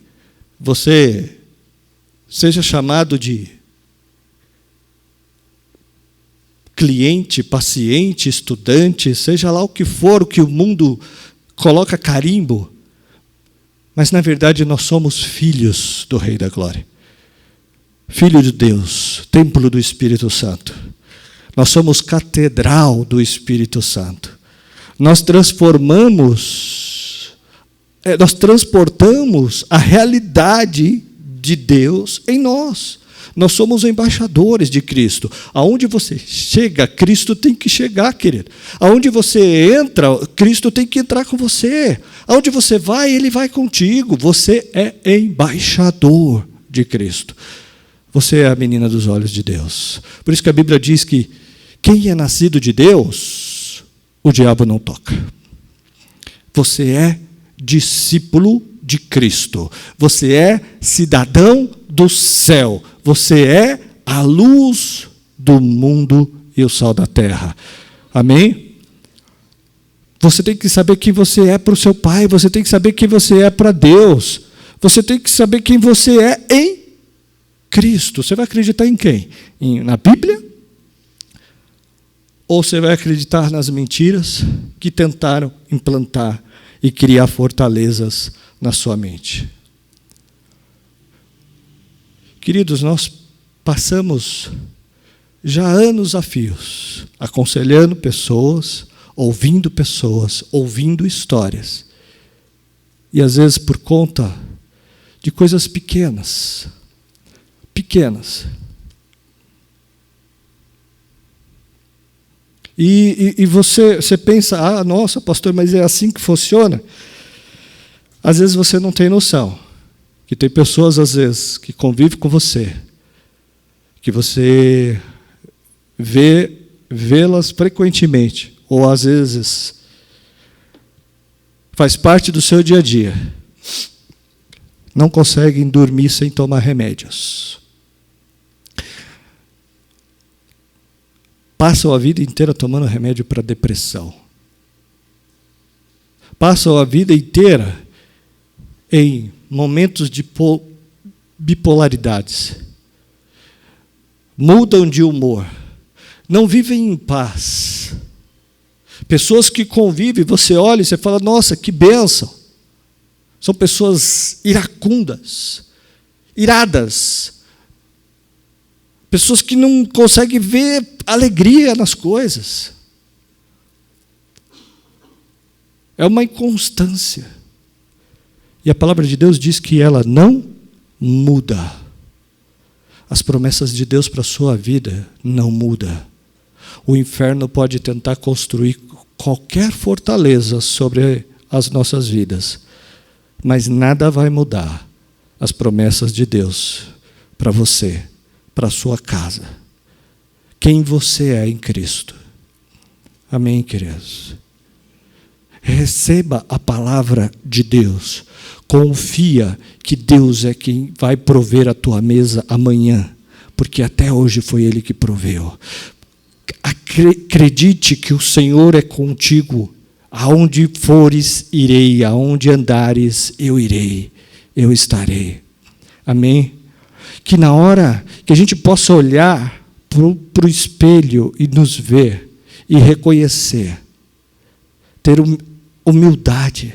você seja chamado de cliente, paciente, estudante, seja lá o que for, o que o mundo coloca carimbo, mas na verdade nós somos filhos do Rei da Glória. Filho de Deus, templo do Espírito Santo. Nós somos catedral do Espírito Santo. Nós transportamos a realidade de Deus em nós. Nós somos embaixadores de Cristo. Aonde você chega, Cristo tem que chegar, querido. Aonde você entra, Cristo tem que entrar com você. Aonde você vai, Ele vai contigo. Você é embaixador de Cristo. Você é a menina dos olhos de Deus. Por isso que a Bíblia diz que quem é nascido de Deus, o diabo não toca. Você é discípulo de Cristo. Você é cidadão do céu. Você é a luz do mundo e o sal da terra. Amém? Você tem que saber quem você é para o seu pai. Você tem que saber quem você é para Deus. Você tem que saber quem você é em Cristo. Você vai acreditar em quem? Na Bíblia? Ou você vai acreditar nas mentiras que tentaram implantar e criar fortalezas na sua mente. Queridos, nós passamos já anos a fios aconselhando pessoas, ouvindo histórias. E às vezes por conta de coisas pequenas. E você pensa, nossa, pastor, mas é assim que funciona? Às vezes você não tem noção que tem pessoas, às vezes, que convivem com você, que você vê-las frequentemente, ou às vezes faz parte do seu dia a dia, não conseguem dormir sem tomar remédios. Passam a vida inteira tomando remédio para depressão. Passam a vida inteira em momentos de bipolaridades. Mudam de humor. Não vivem em paz. Pessoas que convivem, você olha e você fala, nossa, que bênção. São pessoas iracundas, iradas. Pessoas que não conseguem ver alegria nas coisas. É uma inconstância. E a palavra de Deus diz que ela não muda. As promessas de Deus para a sua vida não mudam. O inferno pode tentar construir qualquer fortaleza sobre as nossas vidas, mas nada vai mudar as promessas de Deus para você, para a sua casa. Quem você é em Cristo. Amém, queridos? Receba a palavra de Deus. Confia que Deus é quem vai prover a tua mesa amanhã, porque até hoje foi Ele que proveu. Acredite que o Senhor é contigo. Aonde fores, irei. Aonde andares, eu irei. Eu estarei. Amém? Que na hora que a gente possa olhar para o espelho e nos ver e reconhecer, ter humildade,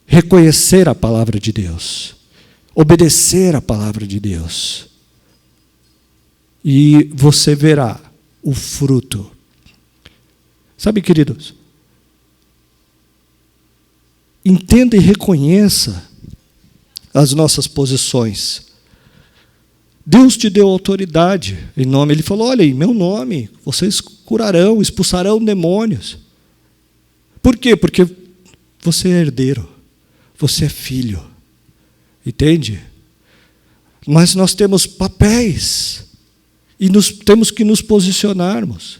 reconhecer a palavra de Deus, obedecer a palavra de Deus, e você verá o fruto. Sabe, queridos, entenda e reconheça as nossas posições. Deus te deu autoridade em nome. Ele falou, olha, em meu nome, vocês curarão, expulsarão demônios. Por quê? Porque você é herdeiro, você é filho. Entende? Mas nós temos papéis e temos que nos posicionarmos.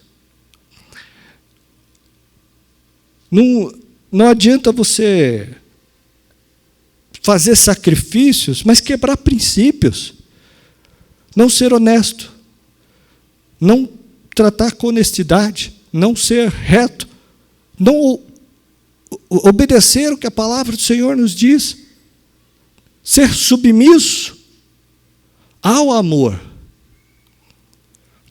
Não adianta você fazer sacrifícios, mas quebrar princípios. Não ser honesto, não tratar com honestidade, não ser reto, não obedecer o que a palavra do Senhor nos diz, ser submisso ao amor,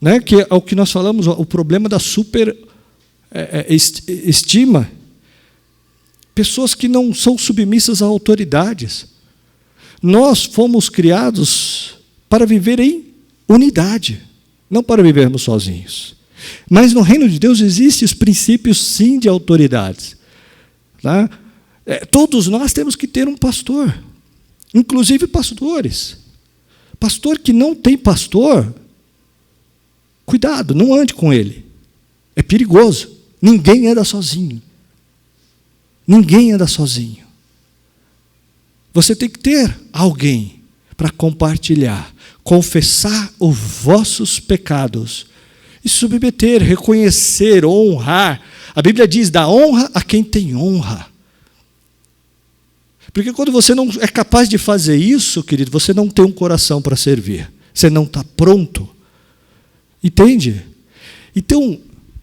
né? Que é o que nós falamos, o problema da superestima, pessoas que não são submissas a autoridades. Nós fomos criados para viver em unidade, não para vivermos sozinhos. Mas no reino de Deus existem os princípios, sim, de autoridades. Tá? Todos nós temos que ter um pastor, inclusive pastores. Pastor que não tem pastor, cuidado, não ande com ele. É perigoso. Ninguém anda sozinho. Ninguém anda sozinho. Você tem que ter alguém para compartilhar, confessar os vossos pecados e submeter, reconhecer, honrar. A Bíblia diz, dá honra a quem tem honra. Porque quando você não é capaz de fazer isso, querido, você não tem um coração para servir. Você não está pronto. Entende? Então,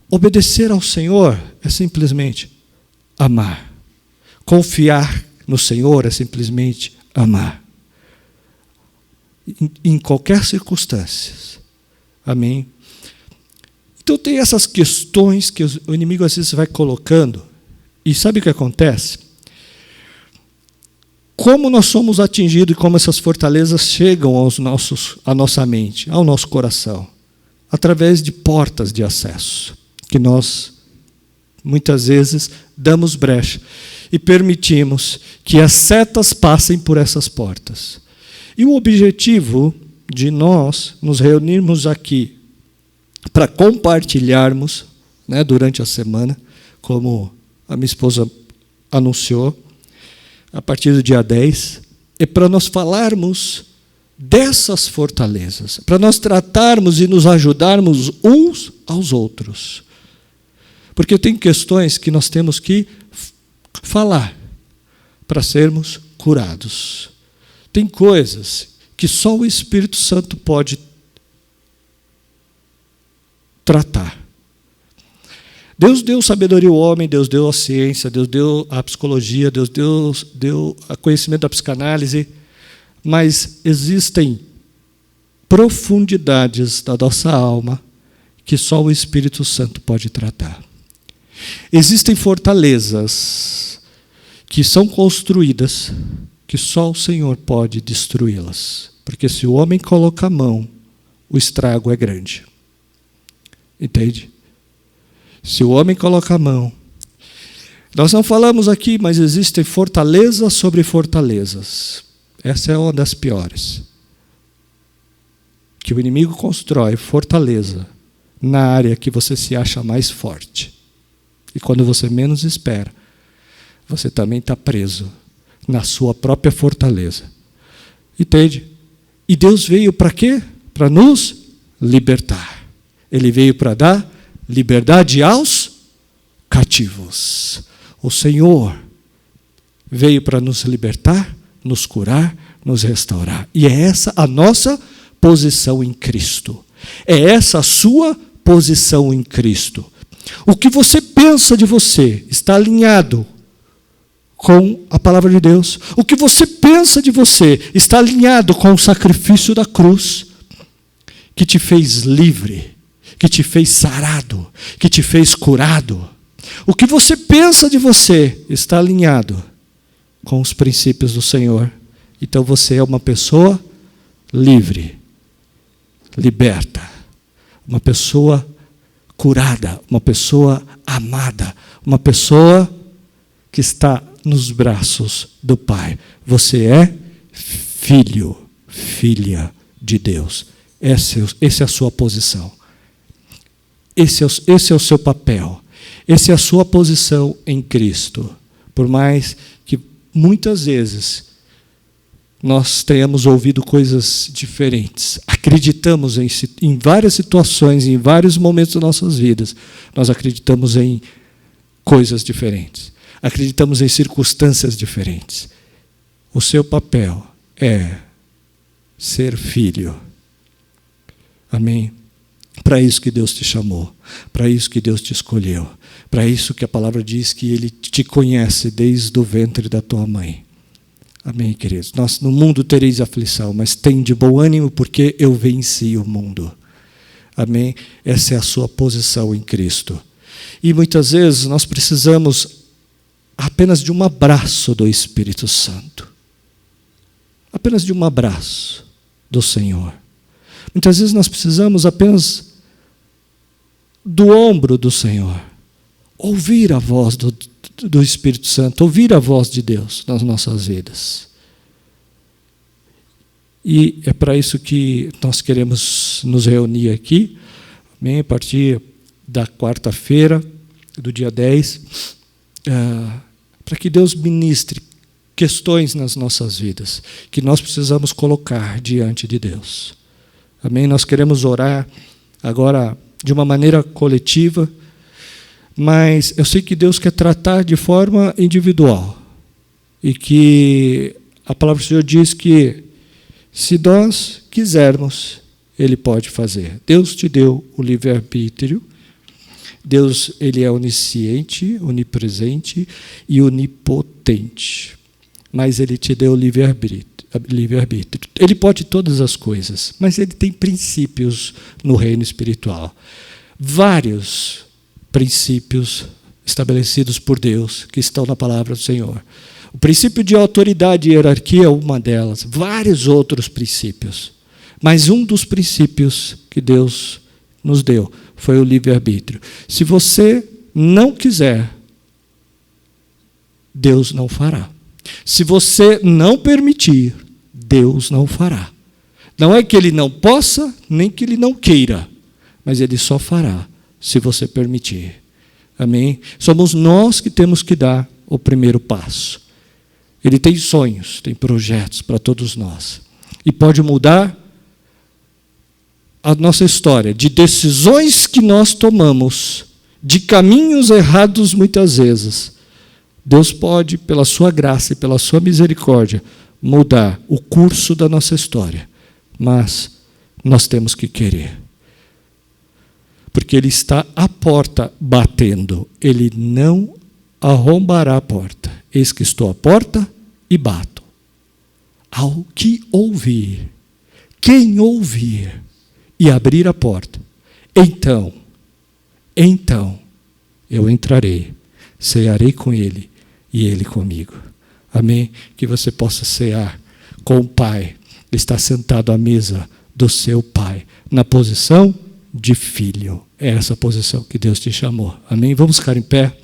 obedecer ao Senhor é simplesmente amar. Confiar no Senhor é simplesmente amar. Em qualquer circunstância. Amém? Então tem essas questões que o inimigo às vezes vai colocando E sabe o que acontece? Como nós somos atingidos e como essas fortalezas chegam à nossa mente, ao nosso coração? Através de portas de acesso, que nós, muitas vezes, damos brecha e permitimos que as setas passem por essas portas. E o objetivo de nós nos reunirmos aqui para compartilharmos, né, durante a semana, como a minha esposa anunciou, a partir do dia 10, é para nós falarmos dessas fortalezas, para nós tratarmos e nos ajudarmos uns aos outros. Porque tem questões que nós temos que falar para sermos curados. Tem coisas que só o Espírito Santo pode tratar. Deus deu sabedoria ao homem, Deus deu a ciência, Deus deu a psicologia, Deus deu o conhecimento da psicanálise, mas existem profundidades da nossa alma que só o Espírito Santo pode tratar. Existem fortalezas que são construídas que só o Senhor pode destruí-las, porque se o homem coloca a mão, o estrago é grande. Entende? Se o homem coloca a mão. Nós não falamos aqui, mas existem fortalezas sobre fortalezas. Essa é uma das piores. Que o inimigo constrói fortaleza na área que você se acha mais forte. E quando você menos espera, você também está preso na sua própria fortaleza. Entende? E Deus veio para quê? Para nos libertar. Ele veio para dar liberdade aos cativos. O Senhor veio para nos libertar, nos curar, nos restaurar. E é essa a nossa posição em Cristo. É essa a sua posição em Cristo. O que você pensa de você está alinhado com a palavra de Deus. O que você pensa de você está alinhado com o sacrifício da cruz, que te fez livre, que te fez sarado, que te fez curado. O que você pensa de você está alinhado com os princípios do Senhor. Então você é uma pessoa livre, liberta, uma pessoa curada, uma pessoa amada, uma pessoa que está nos braços do Pai. Você é filho, filha de Deus. Essa é a sua posição. Esse é o seu papel. Essa é a sua posição em Cristo. Por mais que muitas vezes nós tenhamos ouvido coisas diferentes, acreditamos em várias situações, em vários momentos das nossas vidas, nós acreditamos em coisas diferentes, acreditamos em circunstâncias diferentes. O seu papel é ser filho. Amém? Para isso que Deus te chamou, para isso que Deus te escolheu, para isso que a palavra diz que Ele te conhece desde o ventre da tua mãe. Amém, queridos? Nós no mundo tereis aflição, mas tem de bom ânimo porque eu venci o mundo. Amém? Essa é a sua posição em Cristo. E muitas vezes nós precisamos apenas de um abraço do Espírito Santo. Apenas de um abraço do Senhor. Muitas vezes nós precisamos apenas do ombro do Senhor. Ouvir a voz do Espírito Santo, ouvir a voz de Deus nas nossas vidas. E é para isso que nós queremos nos reunir aqui, amém? A partir da quarta-feira, do dia 10, para que Deus ministre questões nas nossas vidas, que nós precisamos colocar diante de Deus. Amém? Nós queremos orar agora de uma maneira coletiva, mas eu sei que Deus quer tratar de forma individual. E que a palavra do Senhor diz que, se nós quisermos, Ele pode fazer. Deus te deu o livre-arbítrio. Deus, Ele é onisciente, onipresente e onipotente. Mas Ele te deu o livre-arbítrio. Ele pode todas as coisas, mas Ele tem princípios no reino espiritual. Vários princípios estabelecidos por Deus, que estão na palavra do Senhor. O princípio de autoridade e hierarquia é uma delas, vários outros princípios. Mas um dos princípios que Deus nos deu foi o livre-arbítrio. Se você não quiser, Deus não fará. Se você não permitir, Deus não fará. Não é que Ele não possa, nem que Ele não queira, mas Ele só fará se você permitir. Amém? Somos nós que temos que dar o primeiro passo. Ele tem sonhos, tem projetos para todos nós. E pode mudar a nossa história de decisões que nós tomamos, de caminhos errados muitas vezes. Deus pode, pela sua graça e pela sua misericórdia, mudar o curso da nossa história. Mas nós temos que querer. Porque Ele está à porta batendo. Ele não arrombará a porta. Eis que estou à porta e bato. Ao que ouvir, quem ouvir e abrir a porta, então eu entrarei, cearei com ele e ele comigo. Amém? Que você possa cear com o Pai, está sentado à mesa do seu Pai, na posição de filho. É essa posição que Deus te chamou. Amém? Vamos ficar em pé.